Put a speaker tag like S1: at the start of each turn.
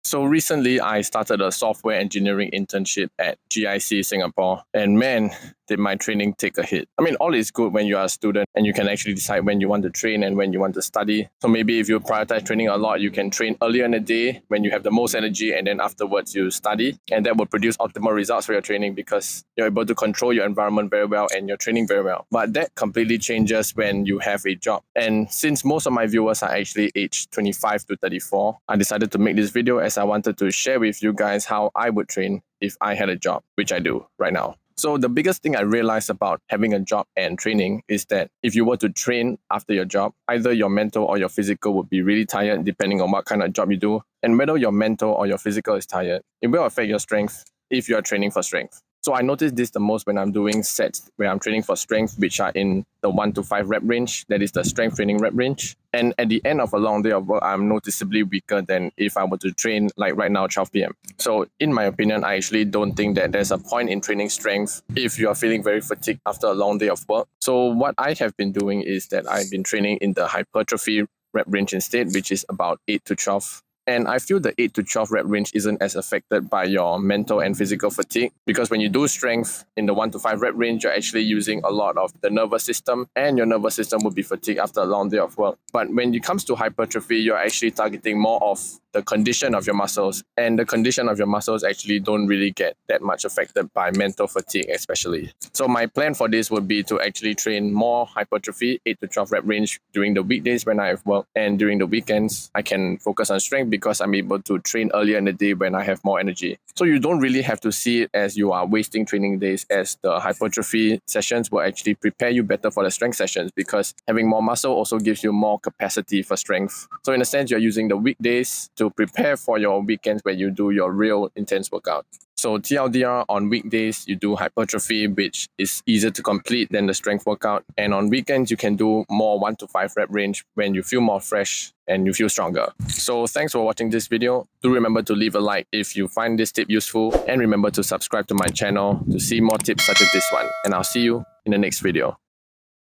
S1: So recently, I started a software engineering internship at GIC Singapore, and man, did my training take a hit. I mean, all is good when you are a student and you can actually decide when you want to train and when you want to study. So maybe if you prioritize training a lot, you can train earlier in the day when you have the most energy, and then afterwards you study, and that will produce optimal results for your training because you're able to control your environment very well and your training very well. But that completely changes when you have a job. And since most of my viewers are actually aged 25 to 34, I decided to make this video as I wanted to share with you guys how I would train if I had a job, which I do right now. So the biggest thing I realized about having a job and training is that if you were to train after your job, either your mental or your physical would be really tired depending on what kind of job you do. And whether your mental or your physical is tired, it will affect your strength if you are training for strength. So I notice this the most when I'm doing sets where I'm training for strength, which are in the 1 to 5 rep range. That is the strength training rep range. And at the end of a long day of work, I'm noticeably weaker than if I were to train like right now, 12 p.m. So in my opinion, I actually don't think that there's a point in training strength if you are feeling very fatigued after a long day of work. So what I have been doing is that I've been training in the hypertrophy rep range instead, which is about 8 to 12. And I feel the 8 to 12 rep range isn't as affected by your mental and physical fatigue because when you do strength in the 1 to 5 rep range, you're actually using a lot of the nervous system, and your nervous system will be fatigued after a long day of work. But when it comes to hypertrophy, you're actually targeting more of the condition of your muscles, and the condition of your muscles actually don't really get that much affected by mental fatigue especially. So my plan for this would be to actually train more hypertrophy, 8 to 12 rep range during the weekdays when I have work, and during the weekends I can focus on strength because I'm able to train earlier in the day when I have more energy. So you don't really have to see it as you are wasting training days, as the hypertrophy sessions will actually prepare you better for the strength sessions because having more muscle also gives you more capacity for strength. So in a sense, you're using the weekdays to prepare for your weekends where you do your real intense workout. So TLDR, on weekdays, you do hypertrophy, which is easier to complete than the strength workout. And on weekends, you can do more 1 to 5 rep range when you feel more fresh and you feel stronger. So thanks for watching this video. Do remember to leave a like if you find this tip useful, and remember to subscribe to my channel to see more tips such as this one. And I'll see you in the next video.